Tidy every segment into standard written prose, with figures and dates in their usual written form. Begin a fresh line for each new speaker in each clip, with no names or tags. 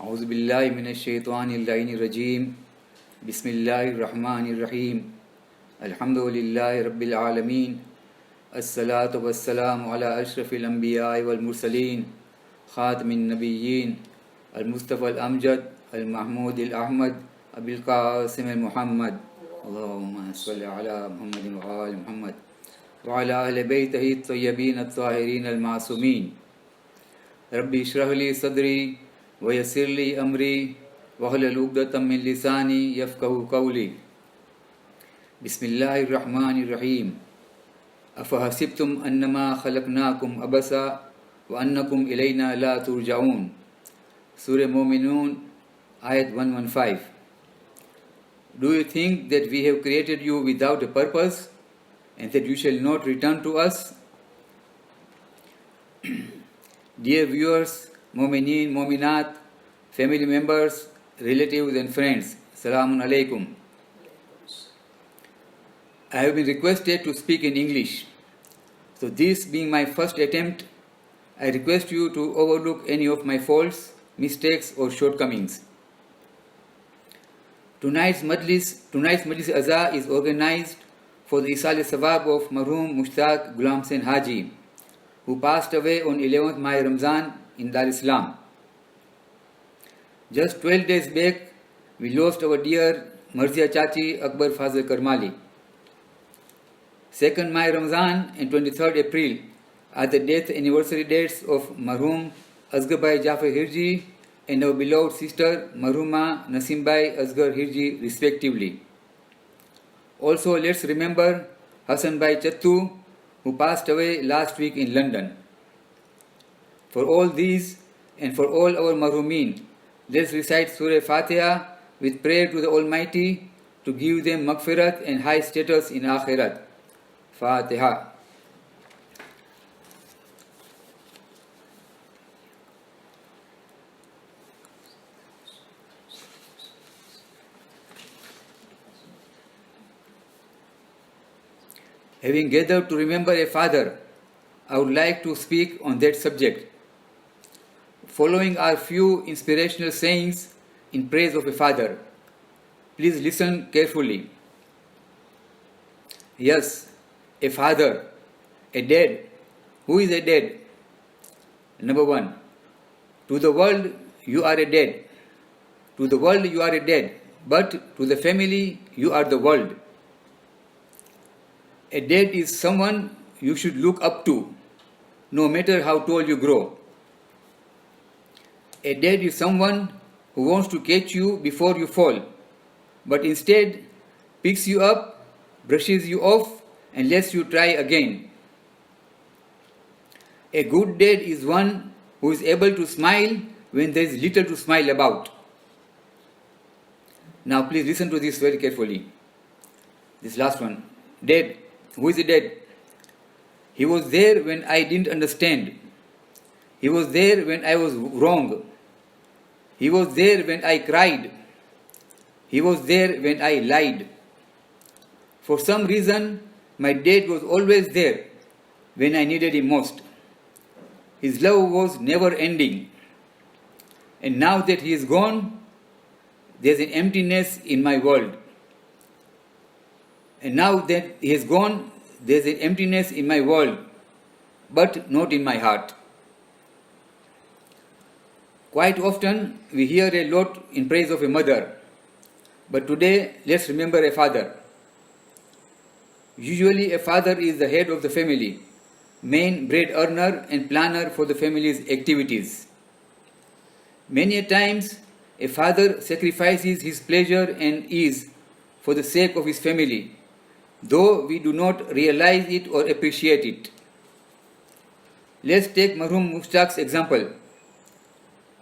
أعوذ بالله من الشيطان اللعين الرجيم بسم الله الرحمن الرحيم الحمد لله رب العالمين الصلاة والسلام على أشرف الأنبياء والمرسلين خاتم النبيين المصطفى الأمجد المحمود الأحمد أبي القاسم المحمد اللهم صل على محمد وآل محمد وعلى أهل بيته الطيبين الطاهرين المعصومين ربي اشرح لي صدري ويسر لي أمري واحلل عقدة من لساني يفقهوا قولي بسم الله الرحمن الرحيم أفحسبتم أنما خلقناكم عبثا وأنكم إلينا لا ترجعون Surah Mu'minun Ayat 115. Do you think that we have created you without a purpose and that you shall not return to us? Dear viewers, Mu'mineen, Mu'minat, family members, relatives and friends, Salamun Alaikum. I have been requested to speak in English. So this being my first attempt, I request you to overlook any of my faults, mistakes or shortcomings. Tonight's Majlis Azza is organized for the Isal Sawab of Marhum Mushtaq Ghulam Sen Haji, who passed away on 11th May Ramzan in Dar Islam. Just 12 days back, we lost our dear Marzia Chachi Akbar Fazil Karmali. 2nd May Ramzan and 23rd April are the death anniversary dates of Marhum Asghar Jafar Hirji and our beloved sister Marhuma Nasimbai Asghar Hirji respectively. Also, let's remember Hassan Bhai Chattu, who passed away last week in London. For all these and for all our Marhumeen, let's recite Surah Fatiha with prayer to the Almighty to give them maghfirat and high status in Akhirat. Fatiha. Having gathered to remember a father, I would like to speak on that subject. Following are few inspirational sayings in praise of a father. Please listen carefully. Yes, a father, a dad. Who is a dad? Number 1. To the world, you are a dad. To the world, you are a dad. But to the family, you are the world. A dad is someone you should look up to, no matter how tall you grow. A dad is someone who wants to catch you before you fall, but instead picks you up, brushes you off, and lets you try again. A good dad is one who is able to smile when there is little to smile about. Now please listen to this very carefully. This last one. Dad. Who is a dad? He was there when I didn't understand. He was there when I was wrong. He was there when I cried. He was there when I lied. For some reason, my dad was always there when I needed him most. His love was never ending. And now that he is gone, there's an emptiness in my world. And now that he is gone, there's an emptiness in my world, but not in my heart. Quite often, we hear a lot in praise of a mother, but today, let's remember a father. Usually, a father is the head of the family, main bread earner and planner for the family's activities. Many a times, a father sacrifices his pleasure and ease for the sake of his family, though we do not realize it or appreciate it. Let's take Marhum Mushtaq's example.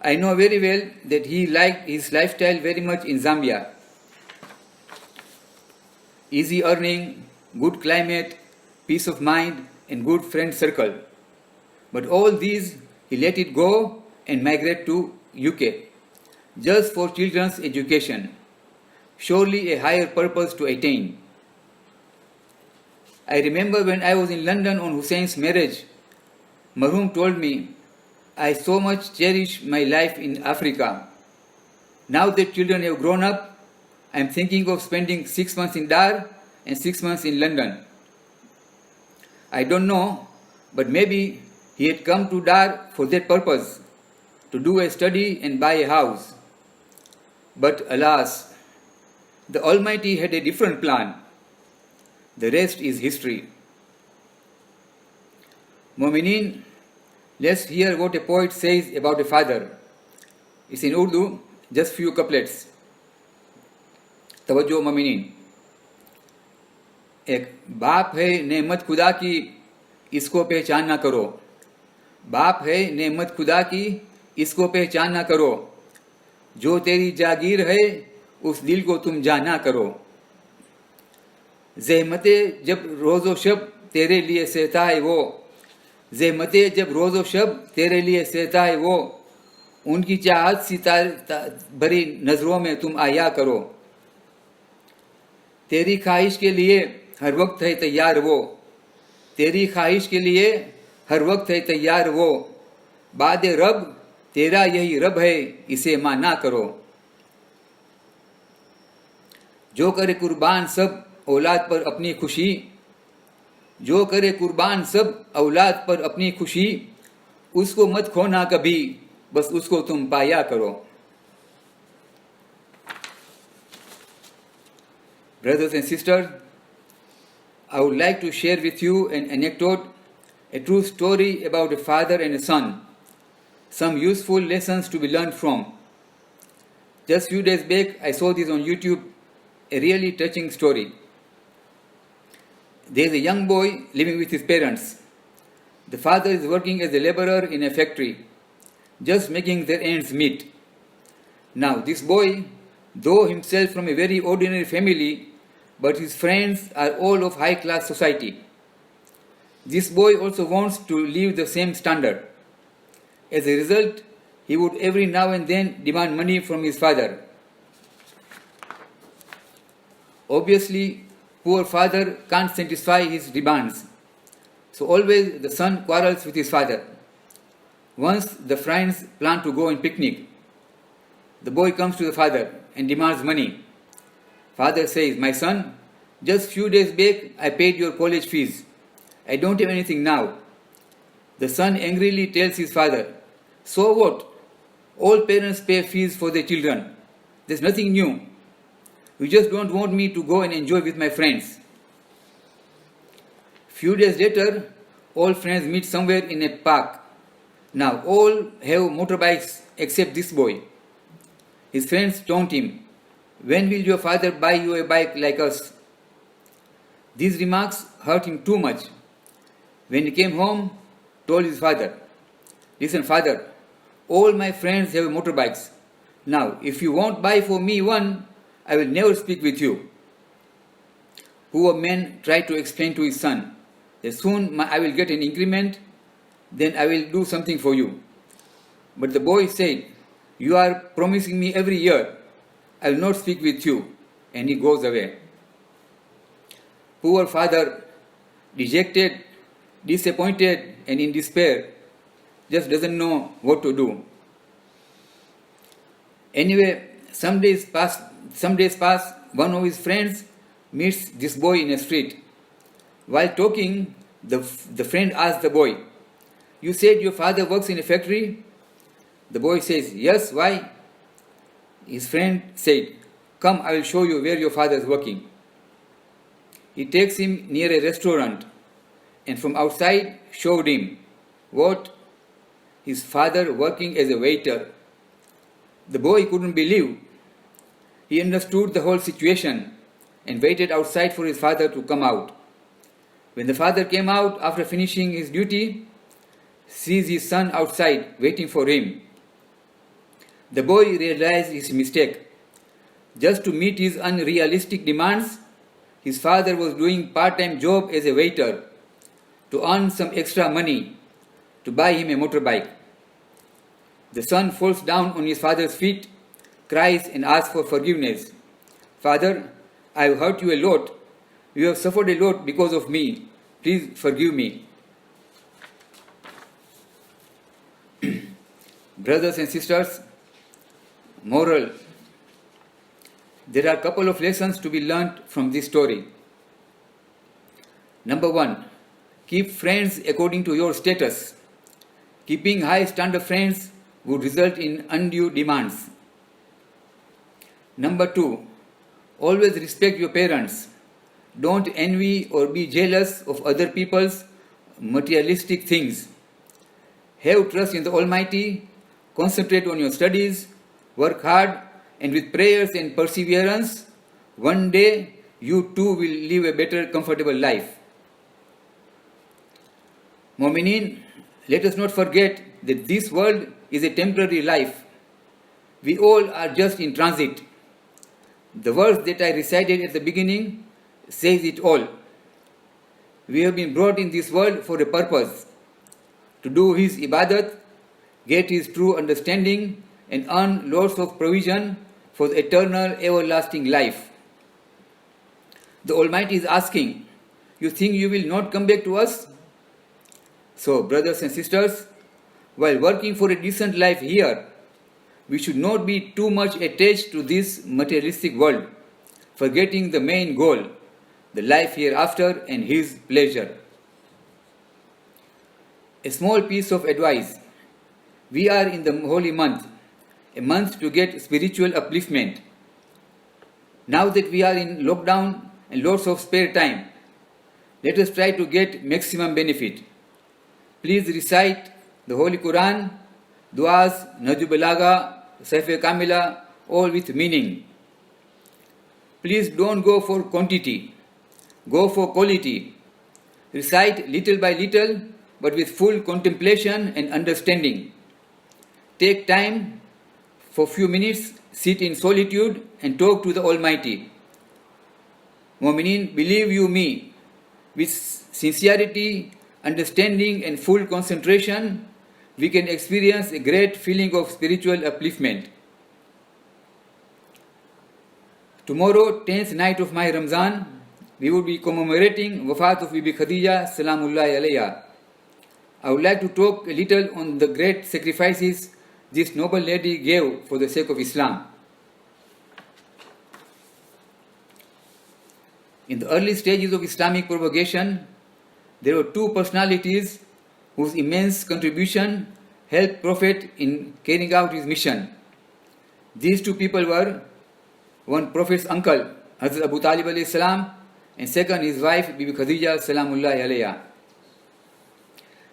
I know very well that he liked his lifestyle very much in Zambia. Easy earning, good climate, peace of mind, and good friend circle. But all these, he let it go and migrate to UK, just for children's education. Surely a higher purpose to attain. I remember when I was in London on Hussein's marriage, Marhum told me, I so much cherish my life in Africa Now that children have grown up, I am thinking of spending 6 months in Dar and 6 months in London. I don't know, but maybe he had come to Dar for that purpose, to do a study and buy a house. But alas, the Almighty had a different plan. The rest is history. Mu'mineen, let's hear what a poet says about a father. It's in Urdu, just few couplets. तवज्जो मुमिनीन, एक बाप है नेमत खुदा की, इसको पहचान ना करो. बाप है नेमत खुदा की, इसको पहचान ना करो. जो तेरी जागीर है उस दिल को तुम जाना करो. ज़हमतें जब रोज़ो शब तेरे लिए सहता है वो, ज़हमतें जब रोज़ो शब तेरे लिए सहता है वो, उनकी चाहत सी भरी नज़रों में तुम आया करो. तेरी ख्वाहिश के लिए हर वक्त है तैयार वो, तेरी ख्वाहिश के लिए हर वक्त है तैयार वो. बाद रब तेरा यही रब है, इसे माना करो. जो करे कुर्बान सब औलाद पर अपनी खुशी, जो करे कुर्बान सब औलाद पर अपनी खुशी, उसको मत खोना कभी, बस उसको तुम पाया करो. Brothers and sisters, I would like to share with you an anecdote, a true story about a father and a son, some useful lessons to be learned from. Just few days back, I saw this on YouTube, a really touching story. There is a young boy living with his parents. The father is working as a laborer in a factory, just making their ends meet. Now, this boy, though himself from a very ordinary family, but his friends are all of high-class society. This boy also wants to live the same standard. As a result, he would every now and then demand money from his father. Obviously, poor father can't satisfy his demands. So always the son quarrels with his father. Once the friends plan to go on picnic. The boy comes to the father and demands money. Father says, "My son, just few days back I paid your college fees. I don't have anything now." The son angrily tells his father, "So what? All parents pay fees for their children. There's nothing new. You just don't want me to go and enjoy with my friends." Few days later, all friends meet somewhere in a park. Now all have motorbikes except this boy. His friends taunt him, "When will your father buy you a bike like us?" These remarks hurt him too much. When he came home, told his father, "Listen, father, all my friends have motorbikes. Now, if you won't buy for me one, I will never speak with you." Poor man tried to explain to his son that soon I will get an increment, then I will do something for you. But the boy said, "You are promising me every year. I will not speak with you," and he goes away. Poor father, dejected, disappointed, and in despair, just doesn't know what to do. Anyway, some days pass. One of his friends meets this boy in a street. While talking, the friend asks the boy, "You said your father works in a factory?" The boy says, "Yes, why?" His friend said, "Come, I will show you where your father is working." He takes him near a restaurant and from outside showed him what? His father working as a waiter. The boy couldn't believe. He understood the whole situation and waited outside for his father to come out. When the father came out after finishing his duty, sees his son outside waiting for him. The boy realized his mistake. Just to meet his unrealistic demands, his father was doing part-time job as a waiter to earn some extra money to buy him a motorbike. The son falls down on his father's feet, cries and asks for forgiveness. "Father, I have hurt you a lot. You have suffered a lot because of me. Please forgive me." Brothers and sisters, moral, There are a couple of lessons to be learnt from this story. Number 1, keep friends according to your status. Keeping high standard friends would result in undue demands. Number 2, always respect your parents. Don't envy or be jealous of other people's materialistic things. Have trust in the Almighty, concentrate on your studies, work hard, and with prayers and perseverance, one day you too will live a better, comfortable life. Mu'mineen, let us not forget that this world is a temporary life. We all are just in transit. The verse that I recited at the beginning says it all. We have been brought in this world for a purpose, to do His ibadat, get His true understanding, and earn lots of provision for the eternal, everlasting life. The Almighty is asking, you think you will not come back to us? So, brothers and sisters, while working for a decent life here, we should not be too much attached to this materialistic world, forgetting the main goal, the life hereafter and His pleasure. A small piece of advice. We are in the holy month, a month to get spiritual upliftment. Now that we are in lockdown and lots of spare time, let us try to get maximum benefit. Please recite the Holy Quran, du'as, Nahju Balagha, Saif Kamila, all with meaning. Please don't go for quantity, go for quality. Recite little by little, but with full contemplation and understanding. Take time for few minutes, sit in solitude and talk to the Almighty. Mu'mineen, believe you me, with sincerity, understanding and full concentration, we can experience a great feeling of spiritual upliftment. Tomorrow, 10th night of my Ramzan, we will be commemorating Wafat of Bibi Khadija Salamullahi alayha. I would like to talk a little on the great sacrifices this noble lady gave for the sake of Islam. In the early stages of Islamic propagation, there were two personalities whose immense contribution helped Prophet in carrying out his mission. These two people were, one Prophet's uncle, Hazrat Abu Talib alayhi salam, and second his wife, Bibi Khadija Salamullahi alayha.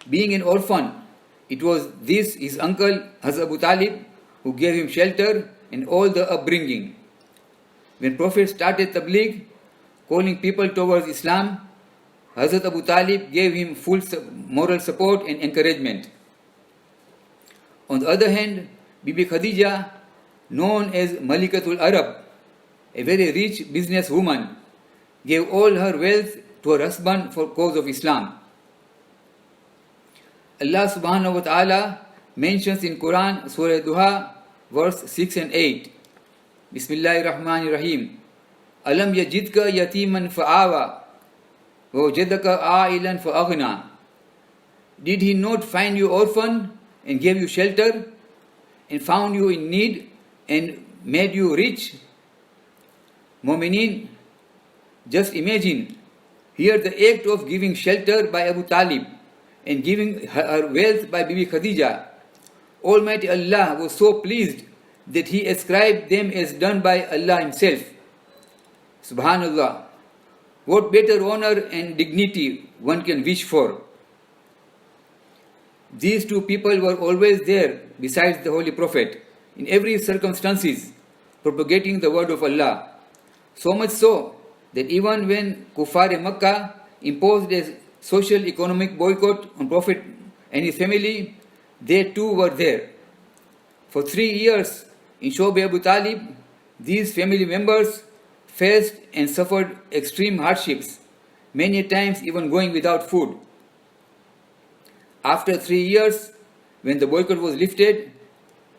Being an orphan, it was this, his uncle, Hazrat Abu Talib, who gave him shelter and all the upbringing. When Prophet started Tabligh, calling people towards Islam, Hazrat Abu Talib gave him full moral support and encouragement. On the other hand, Bibi Khadija, known as Malikatul Arab, a very rich businesswoman, gave all her wealth to her husband for cause of Islam. Allah subhanahu wa ta'ala mentions in Quran, Surah Duha, verse 6 and 8. Bismillahir Rahmanir Rahim. Alam yajidka yatiman fa'awa, wa wajadaka a'ilan fa'aghna. Did He not find you orphan and gave you shelter, and found you in need and made you rich? Mu'mineen, just imagine, here the act of giving shelter by Abu Talib and giving her wealth by Bibi Khadija. Almighty Allah was so pleased that He ascribed them as done by Allah Himself. Subhanallah, what better honor and dignity one can wish for. These two people were always there besides the Holy Prophet, in every circumstances, propagating the word of Allah. So much so that even when Kuffar Makkah imposed a social economic boycott on Prophet and his family, they too were there. For 3 years in Shoaib Abu Talib, these family members faced and suffered extreme hardships, many times even going without food. After 3 years, when the boycott was lifted,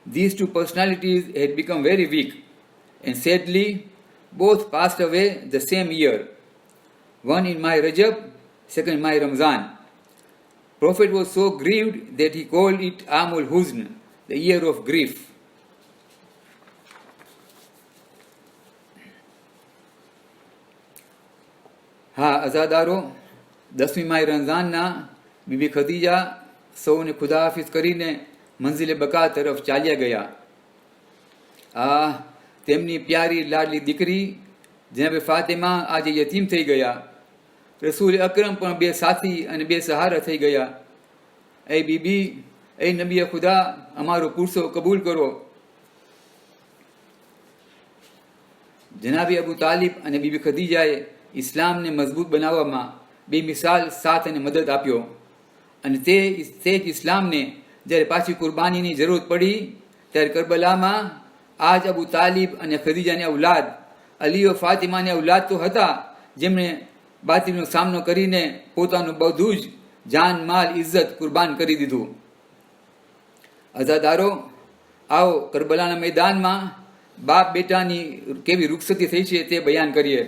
these two personalities had become very weak, and sadly, both passed away the same year. One in my Rajab, second in my Ramzan. Prophet was so grieved that he called it Amul Huzn, the year of grief. હા અઝાદારો, 10મી માહ રમઝાનના BB ખદીજા સૌને ખુદા હાફિઝ કરીને મંઝિલે બકા તરફ ચાલ્યા ગયા. તેમની પ્યારી લાડલી દીકરી જનાબે ફાતિમા આજે યતીમ થઈ ગયા. રસૂલ અકરમ પણ 2 સાથી અને 2 સહારા થઈ ગયા. એ બીબી, એ નબી ખુદા, અમારો પુરસો કબૂલ કરો. જનાબી અબુ તાલિબ અને બીબી ખદીજાએ ઇસ્લામને મજબૂત બનાવવામાં બેમિસાલ સાથ અને મદદ આપ્યો. અને તે જ ઇસ્લામને જ્યારે પાછી કુરબાનીની જરૂર પડી ત્યારે કરબલામાં આજ અબુ તાલિબ અને ખદીજાની ઔલાદ અલી ઓ ફાતિમાની ઔલાદ તો હતા, જેમણે બાતિલનો સામનો કરીને પોતાનું બધું જ જાન માલ ઇજ્જત કુરબાન કરી દીધું. અઝાદારો, આવો કરબલાના મેદાનમાં બાપ બેટાની કેવી રૂખસતી થઈ છે તે બયાન કરીએ.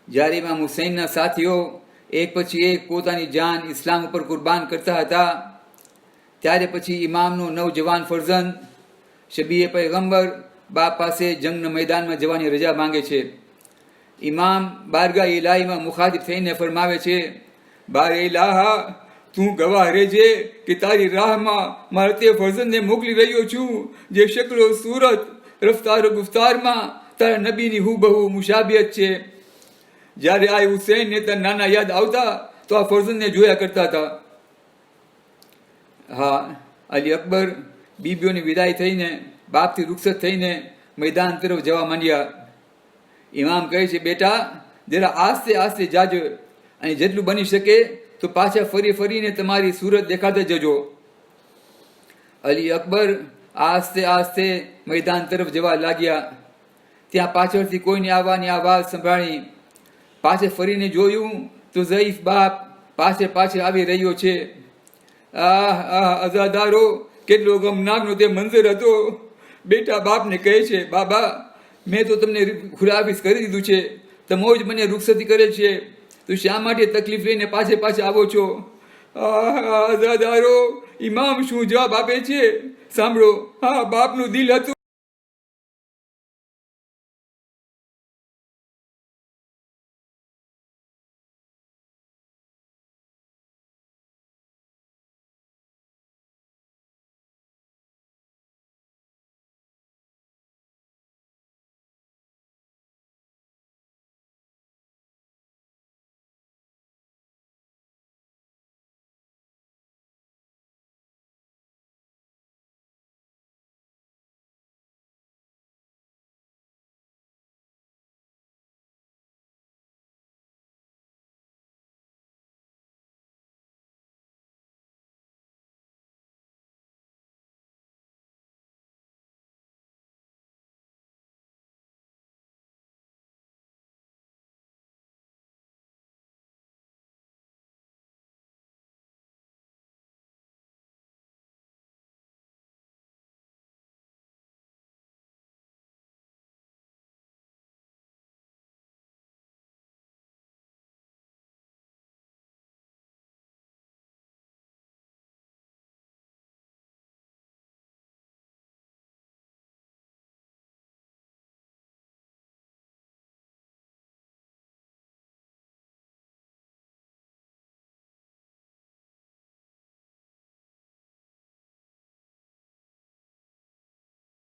જ્યારે ઇમામ હુસૈનના સાથીઓ એક પછી એક પોતાની જાન ઇસ્લામ ઉપર કુરબાન કરતા હતા, ત્યારે પછી ઇમામનો નવજવાન ફરઝંદ શબીએ પૈગંબર બાપ પાસે જંગના મેદાનમાં જવાની રજા માંગે છે. ઇમામ બારગાહ ઇલાહીમાં મુખાતિબ થઈને ફરમાવે છે, બાર ઇલાહા, તું ગવાહ રહેજે કે તારી રાહમાં મારા તે ફરઝંદને મોકલી રહ્યો છું જે શક્લો સૂરત રફતાર ગુફતારમાં તારા નબીની હુબહુ મુશાબિયત છે. જ્યારે આ હુસૈનને તારા નાના યાદ આવતા તો આ ફરઝંદને જોયા કરતા હતા. હા, અલી અકબર બીબીઓની વિદાય થઈને બાપથી રૂખસત થઈને મેદાન તરફ જવા માંડ્યા. ઇમામ કહે છે, બેટા જરા આસ્તે આસ્તે જાજો અને જેટલું બની શકે તો પાછા ફરી ફરીને તમારી સૂરત દેખાતા જજો. અલી અકબર આસ્તે આસ્તે મેદાન તરફ જવા લાગ્યા. ત્યાં પાછળથી કોઈની આવવાની આવાજ સંભળાણી. પાછે ફરીને જોયું તો ઝઈફ બાપ પાછળ આવી રહ્યો છે. અઝાદારો, કેટલો ગમનાકનો તે મંઝર હતો. બેટા બાપને કહે છે, બાબા, મેં તો તમને ખુલાફિઝ કરી દીધું છે, તમો જ મને રૂખસતી કરેલ છે, તો શા માટે તકલીફ લઈને પાછે આવો છો? અઝાદારો, ઇમામ શું જવાબ આપે છે સાંભળો. હા, બાપનું દિલ હતું